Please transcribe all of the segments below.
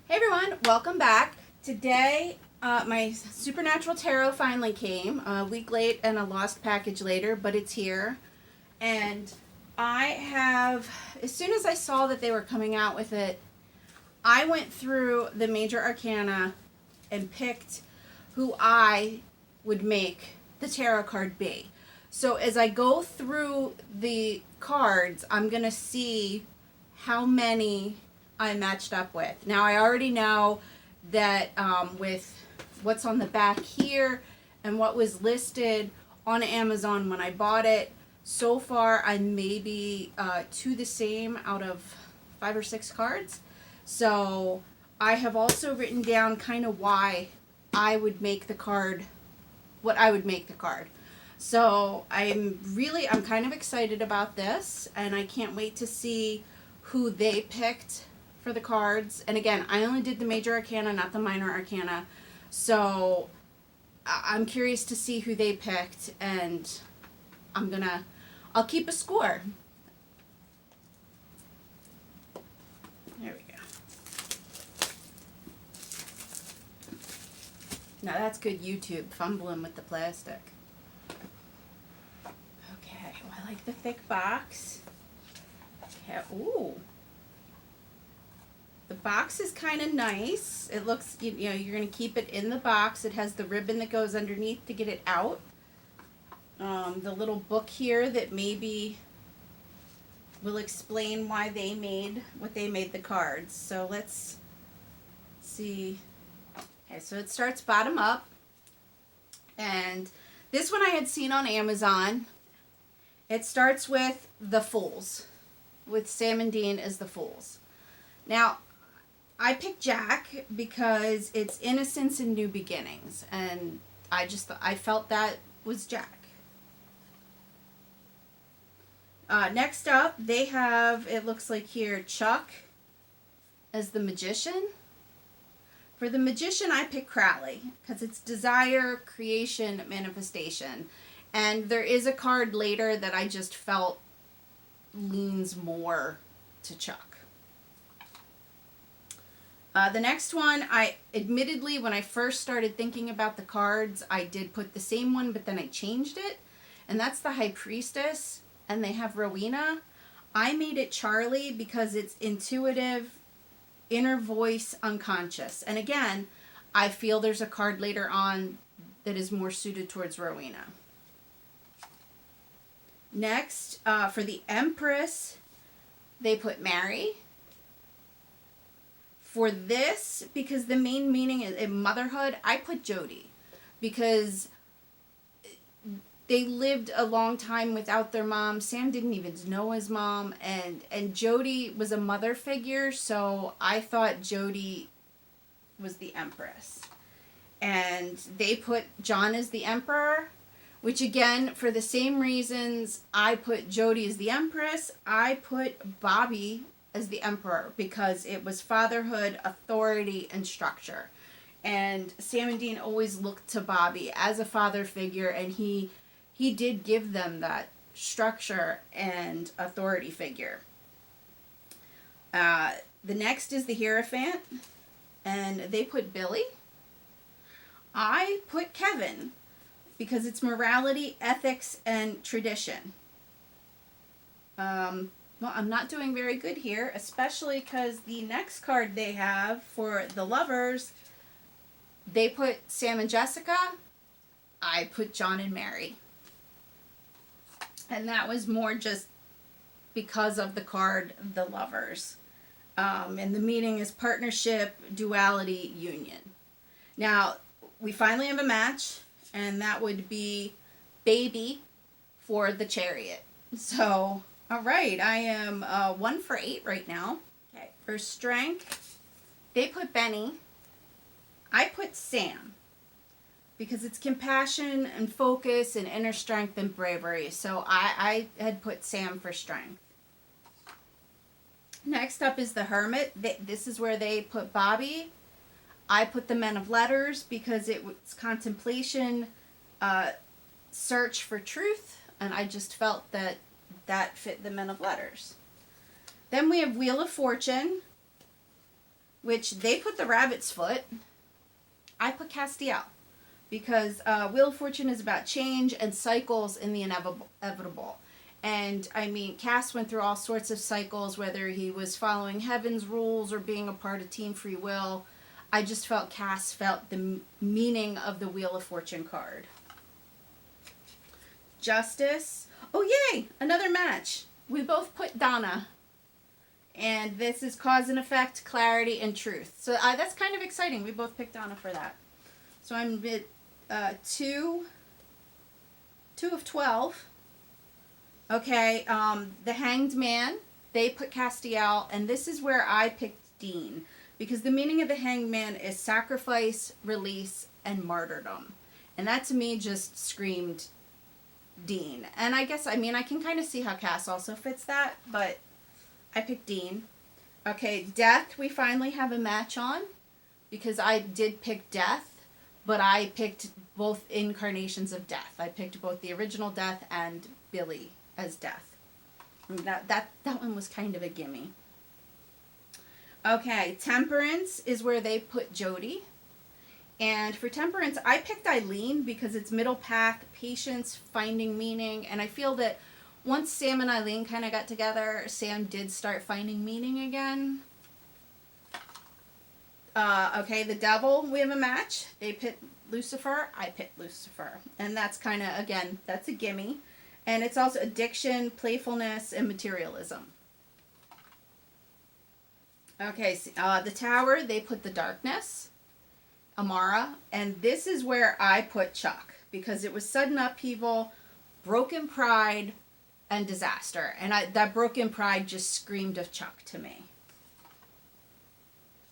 Hey everyone, welcome back. Today, my Supernatural Tarot finally came. A week late and a lost package later, but it's here. And I have, as soon as I saw that they were coming out with it, I went through the Major Arcana and picked who I would make the tarot card be. So as I go through the cards, I'm going to see how many I matched up with. Now I already know that with what's on the back here and what was listed on Amazon when I bought it, so far I'm maybe to the same out of 5 or 6 cards. So I have also written down kind of why I would make the card, what I would make the card. So I'm kind of excited about this, and I can't wait to see who they picked for the cards. And again, I only did the Major Arcana, not the Minor Arcana. So I'm curious to see who they picked, and I'll keep a score. There we go. Now that's good YouTube, fumbling with the plastic. Okay, well, I like the thick box. Okay, ooh. The box is kind of nice. It looks, you know, you're going to keep it in the box. It has the ribbon that goes underneath to get it out. The little book here that maybe will explain why they made what they made the cards. So let's see. Okay, so it starts bottom up. And this one I had seen on Amazon. It starts with the Fools, with Sam and Dean as the Fools. Now, I picked Jack because it's innocence and new beginnings, and I felt that was Jack. Next up, they have, it looks like here, Chuck as the Magician. For the Magician, I picked Crowley because it's desire, creation, manifestation. And there is a card later that I just felt leans more to Chuck. The next one, admittedly, when I first started thinking about the cards, I did put the same one, but then I changed it. And that's the High Priestess, and they have Rowena. I made it Charlie because it's intuitive, inner voice, unconscious. And again, I feel there's a card later on that is more suited towards Rowena. Next, for the Empress, they put Mary. For this, because the main meaning is in motherhood, I put Jody, because they lived a long time without their mom. Sam didn't even know his mom, and Jody was a mother figure, so I thought Jody was the Empress. And they put John as the Emperor, which again, for the same reasons I put Jody as the Empress, I put Bobby as the Emperor because it was fatherhood, authority, and structure. And Sam and Dean always looked to Bobby as a father figure, and he did give them that structure and authority figure. The next is the Hierophant, and they put Billy. I put Kevin because it's morality, ethics, and tradition. Well, I'm not doing very good here, especially because the next card they have for the Lovers, they put Sam and Jessica. I put John and Mary. And that was more just because of the card, the Lovers. And the meaning is partnership, duality, union. Now, we finally have a match, and that would be Baby for the Chariot. So, all right, I am 1 for 8 right now. Okay, for Strength, they put Benny. I put Sam because it's compassion and focus and inner strength and bravery. So I had put Sam for Strength. Next up is the Hermit. This is where they put Bobby. I put the Men of Letters because it's contemplation, search for truth, and I just felt that fit the Men of Letters. Then we have Wheel of Fortune. which they put the rabbit's foot. I put Castiel because Wheel of Fortune is about change and cycles in the inevitable. And I mean, Cass went through all sorts of cycles, whether he was following heaven's rules or being a part of Team Free Will. I just felt Cass felt the meaning of the Wheel of Fortune card. Justice. Oh, yay! Another match. We both put Donna. And this is cause and effect, clarity, and truth. So that's kind of exciting. We both picked Donna for that. So I'm at 2 of 12. Okay, the Hanged Man, they put Castiel, and this is where I picked Dean. Because the meaning of the Hanged Man is sacrifice, release, and martyrdom. And that to me just screamed Dean. And I guess, I mean, I can kind of see how Cass also fits that, but I picked Dean. Okay, Death, we finally have a match on. Because I did pick Death, but I picked both incarnations of Death. I picked both the original Death and Billy as Death. That one was kind of a gimme. Okay, Temperance is where they put Jody. And for Temperance, I picked Eileen because it's middle path, patience, finding meaning. And I feel that once Sam and Eileen kind of got together, Sam did start finding meaning again. Okay, the Devil, we have a match. They picked Lucifer, I picked Lucifer. And that's kind of, again, that's a gimme. And it's also addiction, playfulness, and materialism. Okay, so, the Tower, they put the Darkness, Amara, and this is where I put Chuck, because it was sudden upheaval, broken pride, and disaster. And that broken pride just screamed of Chuck to me.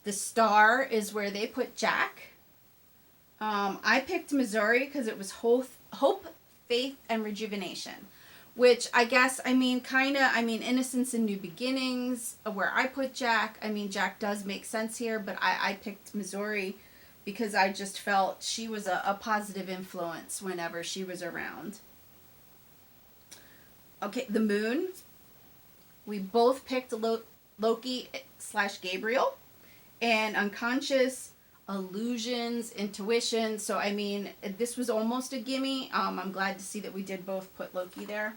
The Star is where they put Jack. I picked Missouri because it was hope, faith, and rejuvenation. Which I guess, I mean, innocence and new beginnings, where I put Jack. I mean, Jack does make sense here, but I picked Missouri because I just felt she was a positive influence whenever she was around. Okay, the Moon. We both picked Loki/Gabriel. And unconscious, illusions, intuition. So, I mean, this was almost a gimme. I'm glad to see that we did both put Loki there.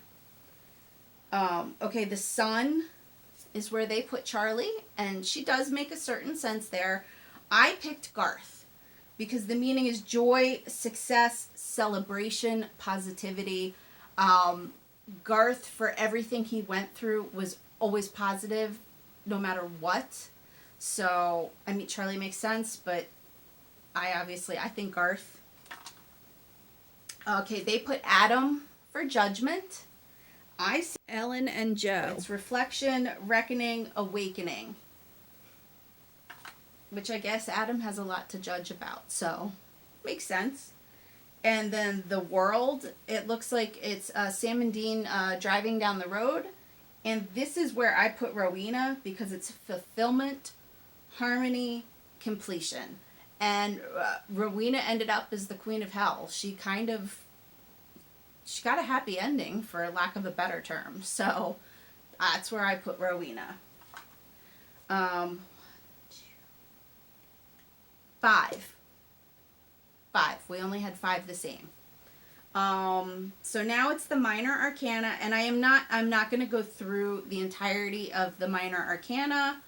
Okay, the Sun is where they put Charlie. And she does make a certain sense there. I picked Garth. Because the meaning is joy, success, celebration, positivity. Garth, for everything he went through, was always positive, no matter what. So, I mean, Charlie makes sense, but I think Garth. Okay, they put Adam for judgment. I see Ellen and Joe. It's reflection, reckoning, awakening. Which I guess Adam has a lot to judge about, so makes sense. And then the World, it looks like it's Sam and Dean driving down the road. And this is where I put Rowena because it's fulfillment, harmony, completion. And Rowena ended up as the Queen of Hell. She got a happy ending, for lack of a better term. So that's where I put Rowena. 5. We only had 5 the same. So now it's the Minor Arcana, and I'm not going to go through the entirety of the Minor Arcana.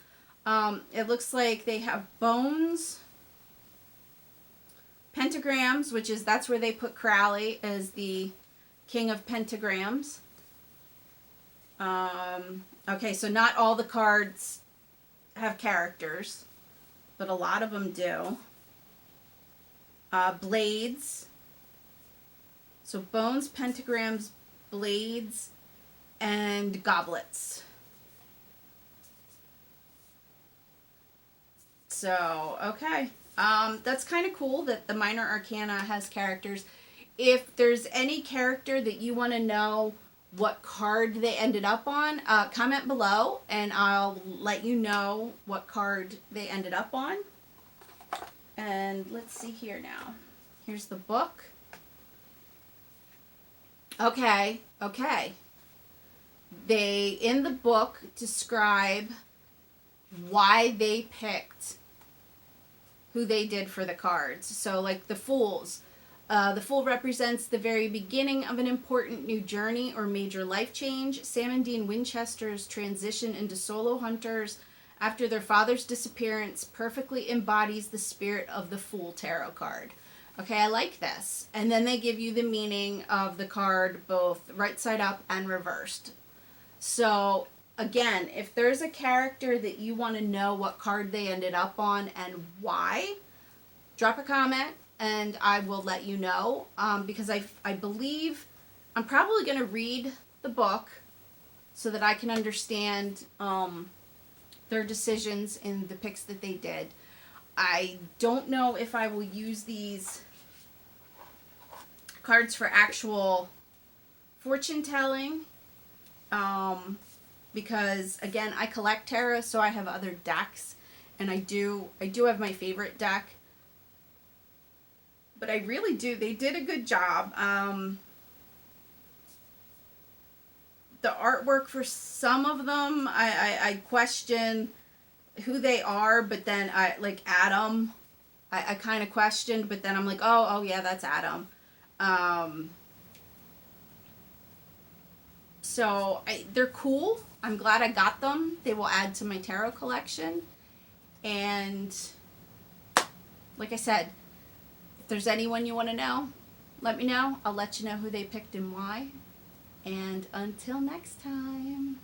It looks like they have bones, pentagrams, that's where they put Crowley as the king of pentagrams. Okay, so not all the cards have characters, but a lot of them do. Blades. So bones, pentagrams, blades, and goblets. So, okay. That's kind of cool that the Minor Arcana has characters. If there's any character that you want to know what card they ended up on, comment below and I'll let you know what card they ended up on. And let's see here now. Here's the book. Okay. They, in the book, describe why they picked who they did for the cards. So like the Fools. The Fool represents the very beginning of an important new journey or major life change. Sam and Dean Winchester's transition into solo hunters after their father's disappearance perfectly embodies the spirit of the Fool tarot card. Okay, I like this. And then they give you the meaning of the card both right side up and reversed. So again, if there's a character that you want to know what card they ended up on and why, drop a comment and I will let you know, because I believe I'm probably going to read the book so that I can understand their decisions in the picks that they did. I don't know if I will use these cards for actual fortune telling, because again, I collect tarot, so I have other decks, and I do have my favorite deck. But I really do. They did a good job. The artwork for some of them, I question who they are, but then I like Adam. I kind of questioned, but then I'm like, oh yeah, that's Adam. So they're cool. I'm glad I got them. They will add to my tarot collection. And like I said, if there's anyone you want to know, let me know. I'll let you know who they picked and why. And until next time.